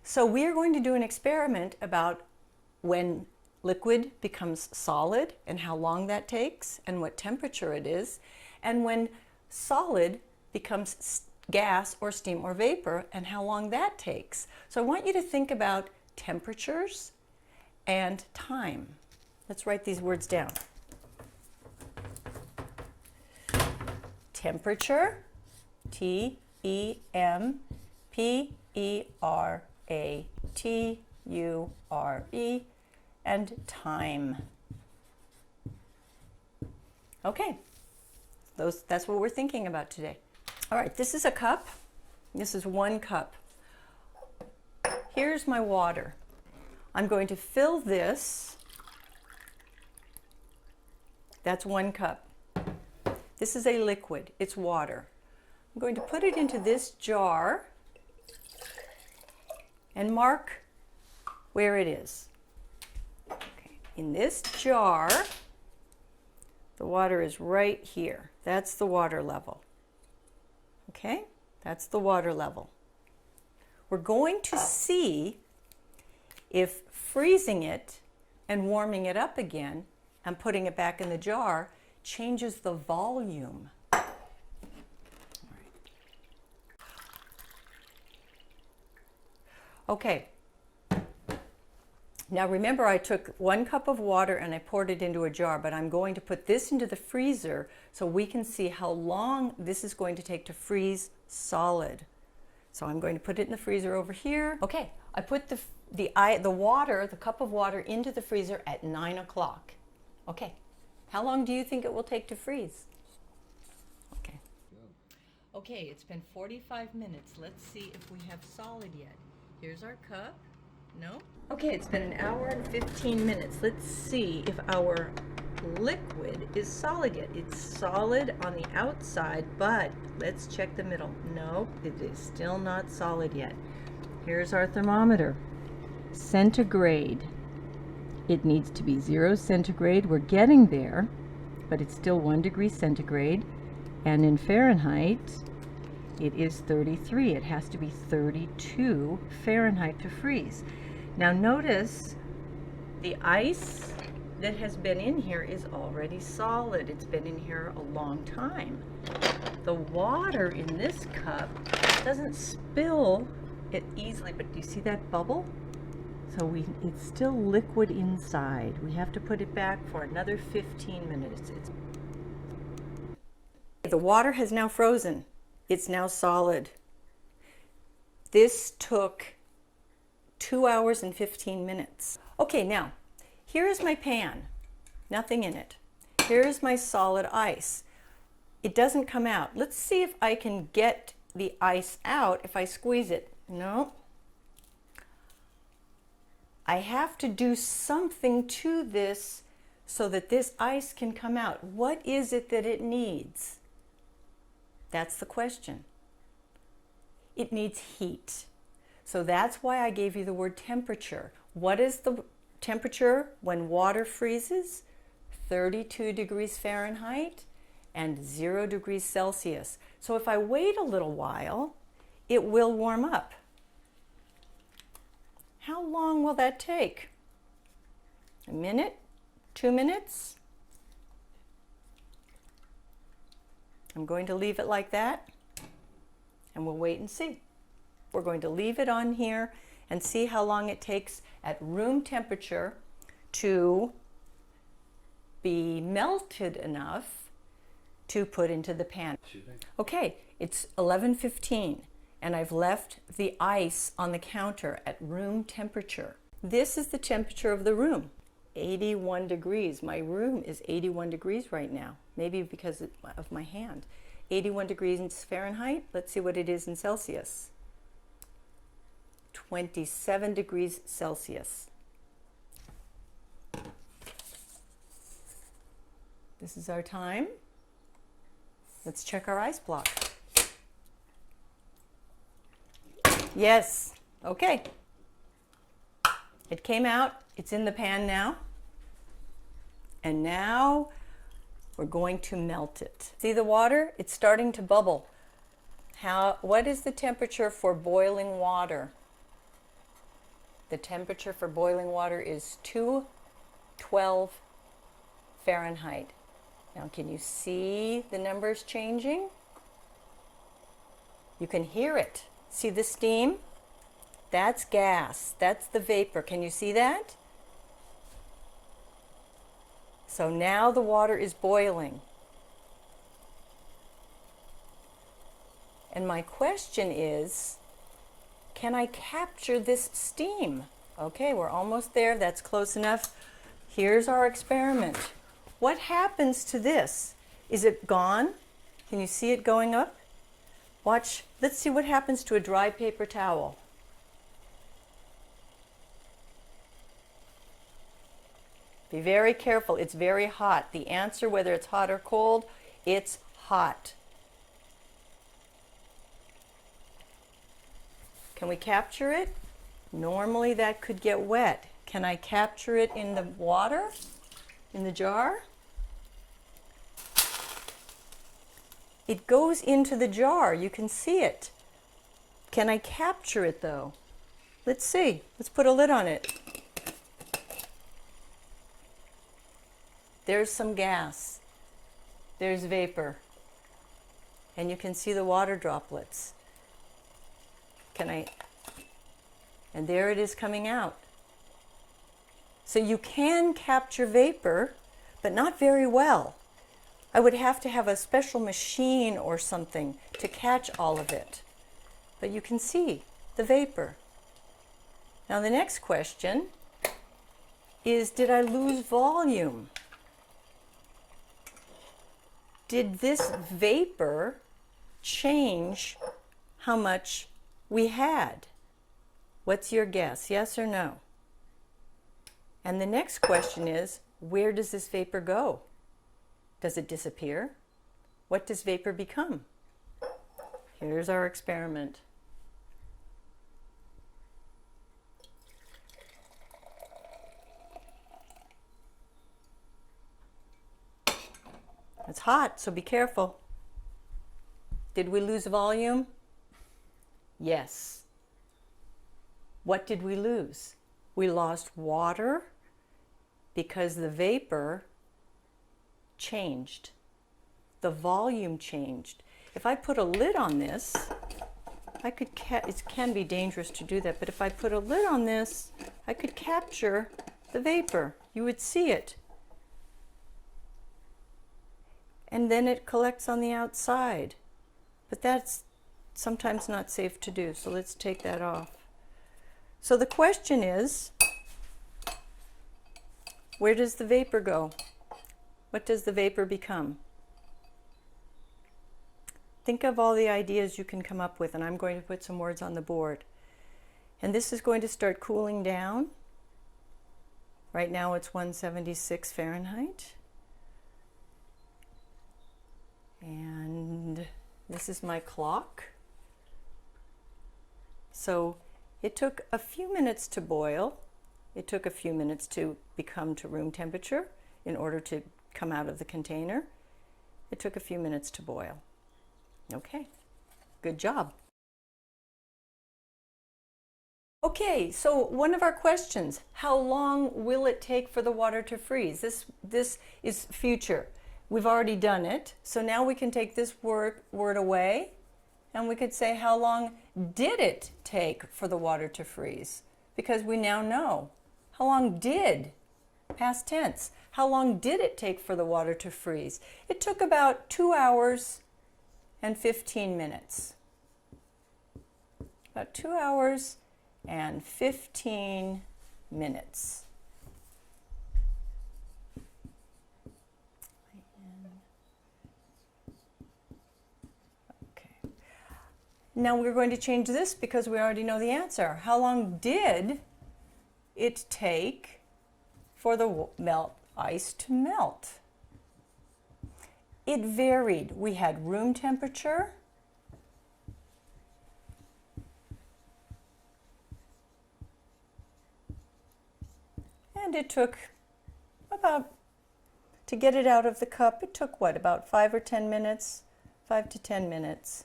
So we are going to do an experiment about when liquid becomes solid and how long that takes and what temperature it is, and when solid becomes gas or steam or vapor and how long that takes. So I want you to think about temperatures and time. Let's write these words down. Temperature, T-E-M-P-E-R-A-T-U-R-E, and time. Okay, that's what we're thinking about today. All right, this is a cup. This is 1 cup. Here's my water. I'm going to fill this. That's 1 cup. This is a liquid. It's water. I'm going to put it into this jar and mark where it is. Okay. In this jar, the water is right here. That's the water level. Okay? That's the water level. We're going to see if freezing it and warming it up again and putting it back in the jar changes the volume. All right. Okay. Now remember, I took 1 cup of water and I poured it into a jar, but I'm going to put this into the freezer so we can see how long this is going to take to freeze solid. So I'm going to put it in the freezer over here. Okay, I put the cup of water into the freezer at 9 o'clock. Okay, how long do you think it will take to freeze? Okay. Okay, it's been 45 minutes. Let's see if we have solid yet. Here's our cup. No? Okay, it's been 1 hour and 15 minutes. Let's see if our liquid is solid yet. It's solid on the outside, but let's check the middle. Nope, it is still not solid yet. Here's our thermometer. Centigrade. It needs to be 0 centigrade. We're getting there, but it's still 1 degree centigrade. And in Fahrenheit, it is 33. It has to be 32 Fahrenheit to freeze. Now notice the ice that has been in here is already solid. It's been in here a long time. The water in this cup doesn't spill it easily, but do you see that bubble? So it's still liquid inside. We have to put it back for another 15 minutes. The water has now frozen. It's now solid. This took 2 hours and 15 minutes. Okay, now, here's my pan. Nothing in it. Here's my solid ice. It doesn't come out. Let's see if I can get the ice out if I squeeze it. No. I have to do something to this so that this ice can come out. What is it that it needs? That's the question. It needs heat. So that's why I gave you the word temperature. What is the temperature when water freezes? 32 degrees Fahrenheit and 0 degrees Celsius. So if I wait a little while, it will warm up. How long will that take? A minute? 2 minutes? I'm going to leave it like that, and we'll wait and see. We're going to leave it on here and see how long it takes at room temperature to be melted enough to put into the pan. Okay, it's 11:15 and I've left the ice on the counter at room temperature. This is the temperature of the room, 81 degrees. My room is 81 degrees right now, maybe because of my hand. 81 degrees in Fahrenheit. Let's see what it is in Celsius. 27 degrees Celsius. This is our time. Let's check our ice block. Yes, okay. It came out, it's in the pan now. And now we're going to melt it. See the water? It's starting to bubble. What is the temperature for boiling water? The temperature for boiling water is 212 Fahrenheit. Now, can you see the numbers changing? You can hear it. See the steam? That's gas. That's the vapor. Can you see that? So now the water is boiling. And my question is, can I capture this steam? Okay, we're almost there. That's close enough. Here's our experiment. What happens to this? Is it gone? Can you see it going up? Watch. Let's see what happens to a dry paper towel. Be very careful. It's very hot. The answer, whether it's hot or cold, it's hot. Can we capture it? Normally that could get wet. Can I capture it in the water? In the jar? It goes into the jar. You can see it. Can I capture it though? Let's see. Let's put a lid on it. There's some gas. There's vapor. And you can see the water droplets. And there it is coming out. So you can capture vapor, but not very well. I would have to have a special machine or something to catch all of it. But you can see the vapor. Now the next question is, did I lose volume? Did this vapor change how much we had? What's your guess? Yes or no? And the next question is, where does this vapor go? Does it disappear? What does vapor become? Here's our experiment. It's hot, so be careful. Did we lose volume? Yes. What did we lose? We lost water because the vapor changed. The volume changed. If I put a lid on this, it can be dangerous to do that, but if I put a lid on this, I could capture the vapor. You would see it. And then it collects on the outside. But that's sometimes not safe to do, so let's take that off. So the question is, where does the vapor go? What does the vapor become? Think of all the ideas you can come up with, and I'm going to put some words on the board. And this is going to start cooling down. Right now it's 176 Fahrenheit. And this is my clock. So it took a few minutes to boil. It took a few minutes to become to room temperature in order to come out of the container. It took a few minutes to boil. Okay, good job. Okay, so one of our questions, how long will it take for the water to freeze? This is future. We've already done it, so now we can take this word away, and we could say, how long did it take for the water to freeze? Because we now know. How long did, past tense, how long did it take for the water to freeze? It took about 2 hours and 15 minutes. About 2 hours and 15 minutes. Now we're going to change this because we already know the answer. How long did it take for the ice to melt? It varied. We had room temperature, and it took about, to get it out of the cup, it took what, about 5 or 10 minutes? 5 to 10 minutes.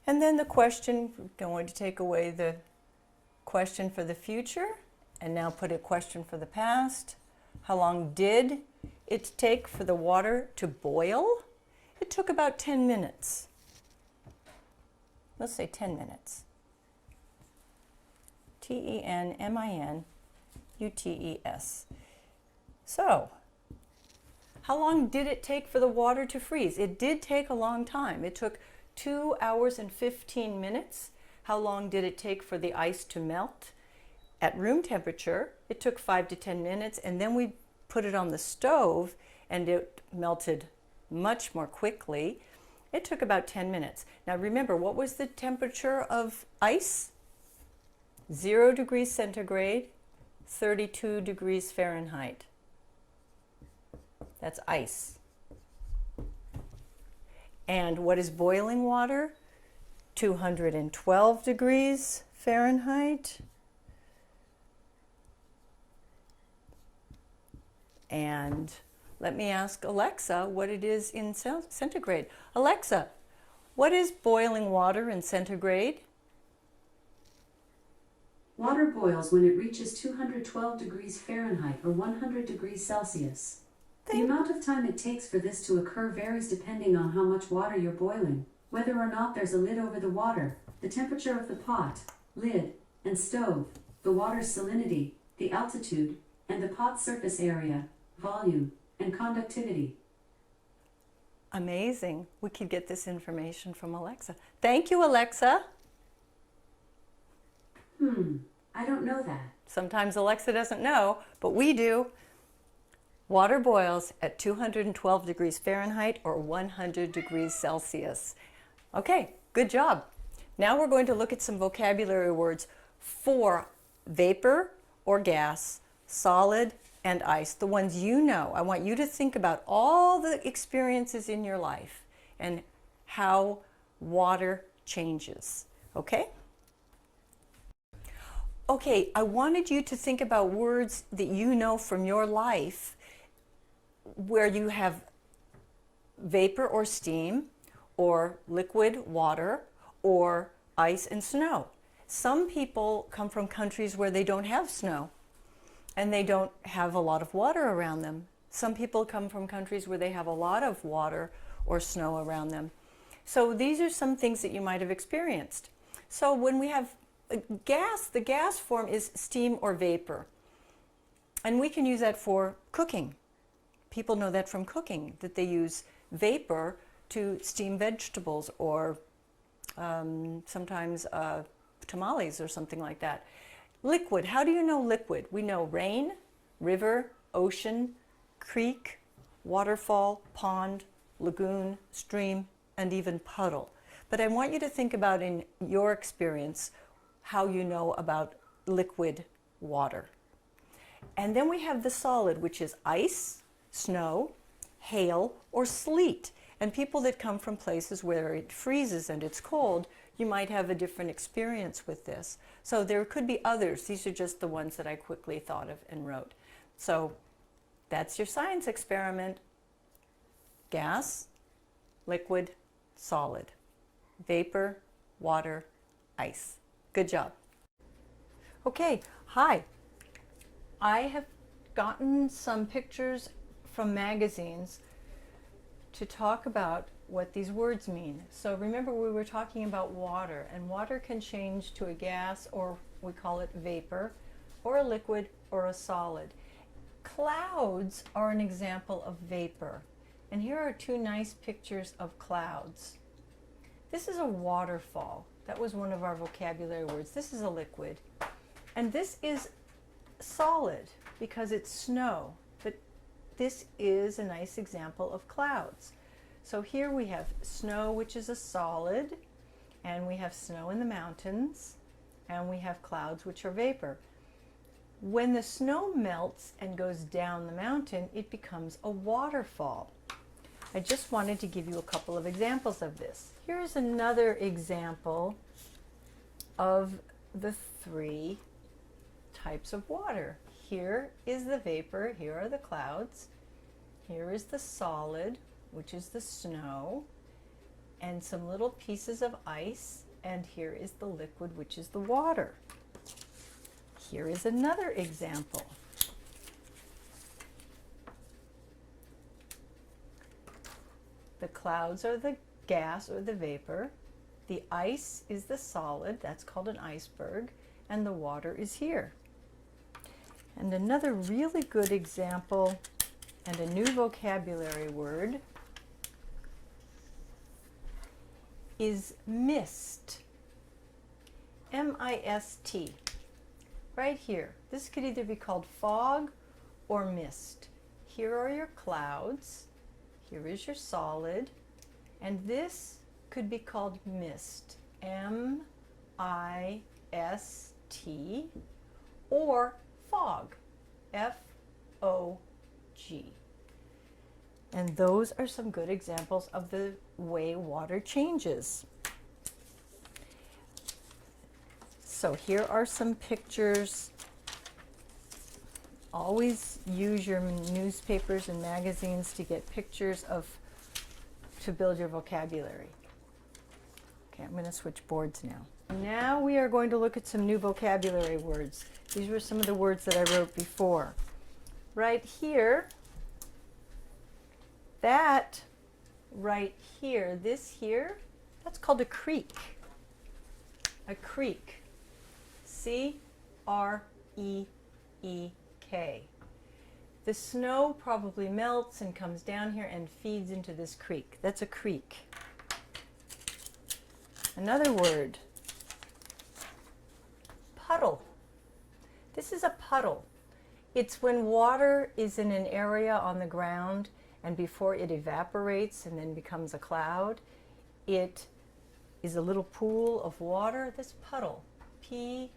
And then the question, we're going to take away the question for the future and now put a question for the past. How long did it take for the water to boil? It took about 10 minutes. Let's say 10 minutes. TENMINUTES. So, how long did it take for the water to freeze? It did take a long time. It took 2 hours and 15 minutes. How long did it take for the ice to melt? At room temperature, it took 5 to 10 minutes, and then we put it on the stove and it melted much more quickly. It took about 10 minutes. Now remember, what was the temperature of ice? 0 degrees centigrade, 32 degrees Fahrenheit. That's ice. And what is boiling water? 212 degrees Fahrenheit. And let me ask Alexa what it is in centigrade. Alexa, what is boiling water in centigrade? Water boils when it reaches 212 degrees Fahrenheit or 100 degrees Celsius. The amount of time it takes for this to occur varies depending on how much water you're boiling, whether or not there's a lid over the water, the temperature of the pot, lid, and stove, the water's salinity, the altitude, and the pot's surface area, volume, and conductivity. Amazing. We could get this information from Alexa. Thank you, Alexa. I don't know that. Sometimes Alexa doesn't know, but we do. Water boils at 212 degrees Fahrenheit or 100 degrees Celsius. Okay, good job. Now we're going to look at some vocabulary words for vapor or gas, solid, and ice, the ones you know. I want you to think about all the experiences in your life and how water changes, okay? Okay, I wanted you to think about words that you know from your life where you have vapor or steam, or liquid water, or ice and snow. Some people come from countries where they don't have snow and they don't have a lot of water around them. Some people come from countries where they have a lot of water or snow around them. So these are some things that you might have experienced. So when we have gas, the gas form is steam or vapor. And we can use that for cooking. People know that from cooking, that they use vapor to steam vegetables or sometimes tamales or something like that. Liquid, how do you know liquid? We know rain, river, ocean, creek, waterfall, pond, lagoon, stream, and even puddle. But I want you to think about in your experience how you know about liquid water. And then we have the solid, which is ice, snow, hail, or sleet. And people that come from places where it freezes and it's cold, you might have a different experience with this. So there could be others. These are just the ones that I quickly thought of and wrote. So that's your science experiment. Gas, liquid, solid, vapor, water, ice. Good job. Okay, hi. I have gotten some pictures from magazines to talk about what these words mean. So remember, we were talking about water, and water can change to a gas, or we call it vapor, or a liquid, or a solid. Clouds are an example of vapor. And here are two nice pictures of clouds. This is a waterfall. That was one of our vocabulary words. This is a liquid. And this is solid because it's snow. But this is a nice example of clouds. So here we have snow, which is a solid, and we have snow in the mountains, and we have clouds, which are vapor. When the snow melts and goes down the mountain, it becomes a waterfall. I just wanted to give you a couple of examples of this. Here's another example of the three types of water. Here is the vapor, here are the clouds, here is the solid, which is the snow, and some little pieces of ice, and here is the liquid, which is the water. Here is another example. The clouds are the gas or the vapor. The ice is the solid, that's called an iceberg, and the water is here. And another really good example and a new vocabulary word is mist. M-I-S-T. Right here. This could either be called fog or mist. Here are your clouds. Here is your solid. And this could be called mist. M-I-S-T. Or fog. F-O-G. And those are some good examples of the way water changes. So here are some pictures. Always use your newspapers and magazines to get pictures to build your vocabulary. Okay, I'm going to switch boards now. Now we are going to look at some new vocabulary words. These were some of the words that I wrote before. Right here, that right here, this here, that's called a creek. A creek. C-R-E-E-K. The snow probably melts and comes down here and feeds into this creek. That's a creek. Another word, puddle. This is a puddle. It's when water is in an area on the ground, and before it evaporates and then becomes a cloud, it is a little pool of water. This puddle, P-U-D-D-L-E.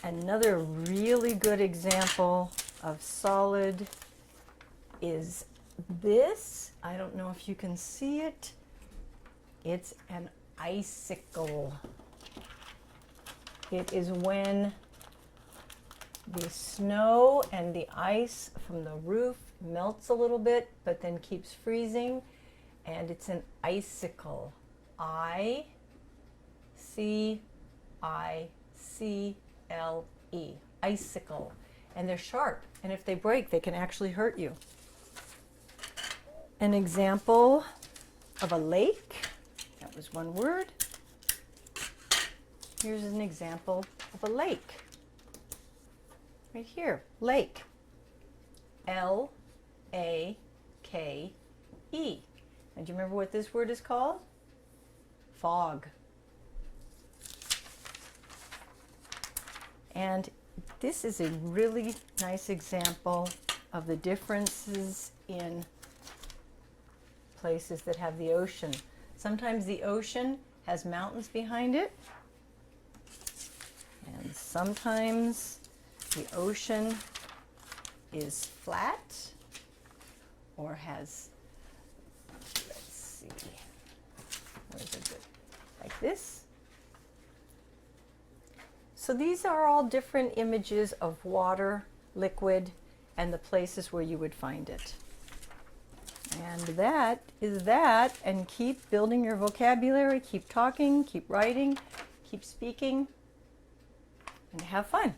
Another really good example of solid is this. I don't know if you can see it. It's an icicle. It is when the snow and the ice from the roof melts a little bit, but then keeps freezing, and it's an icicle. I-C-I-C-L-E. Icicle. And they're sharp, and if they break, they can actually hurt you. An example of a lake. That was one word. Here's an example of a lake. Right here, lake. L-A-K-E. And do you remember what this word is called? Fog. And this is a really nice example of the differences in places that have the ocean. Sometimes the ocean has mountains behind it, and sometimes the ocean is flat or has, let's see, where's it good? Like this. So these are all different images of water, liquid, and the places where you would find it. And that is that, and keep building your vocabulary, keep talking, keep writing, keep speaking, and have fun.